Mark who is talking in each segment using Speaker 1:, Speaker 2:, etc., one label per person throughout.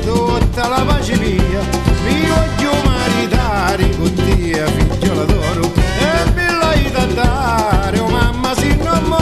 Speaker 1: tutta la pace mia, mi voglio maritare con te, figliola d'oro, e me l'hai da dare, oh mamma, se non moro.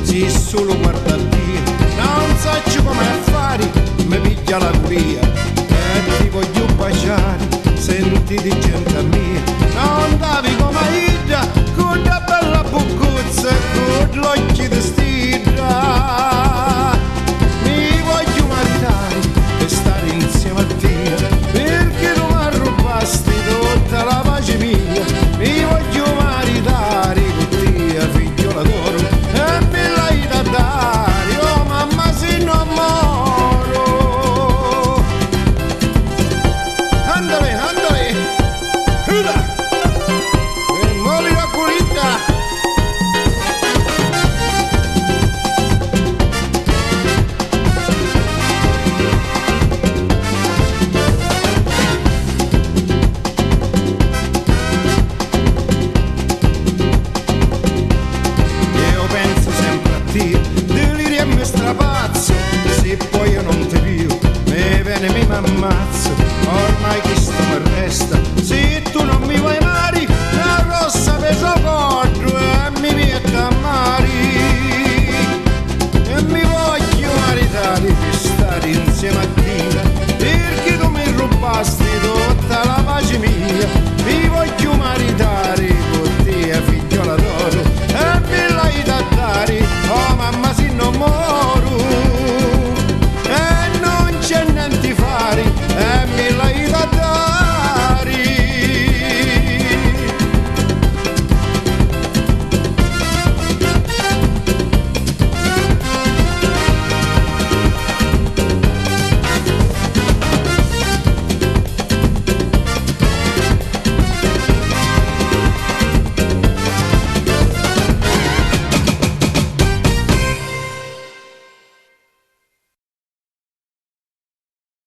Speaker 1: Se solo guarda Dio, non so come fare, mi piglia la curia e ti voglio baciare, sentiti gente mia, non davi come ida, con la bella buccuzza e con l'occhio di stira. Mi voglio maritare e stare insieme a te, perché tu mi rubasti tutta la pace mia, mi voglio maritare con te, figliola d'oro, e me l'hai da dare, oh mamma, se non moro. Andale, andale, hula, e muovi la curita. Io penso sempre a te, delirio e mi strapazzo, se poi io non ti più, mi viene e mi ammazzo,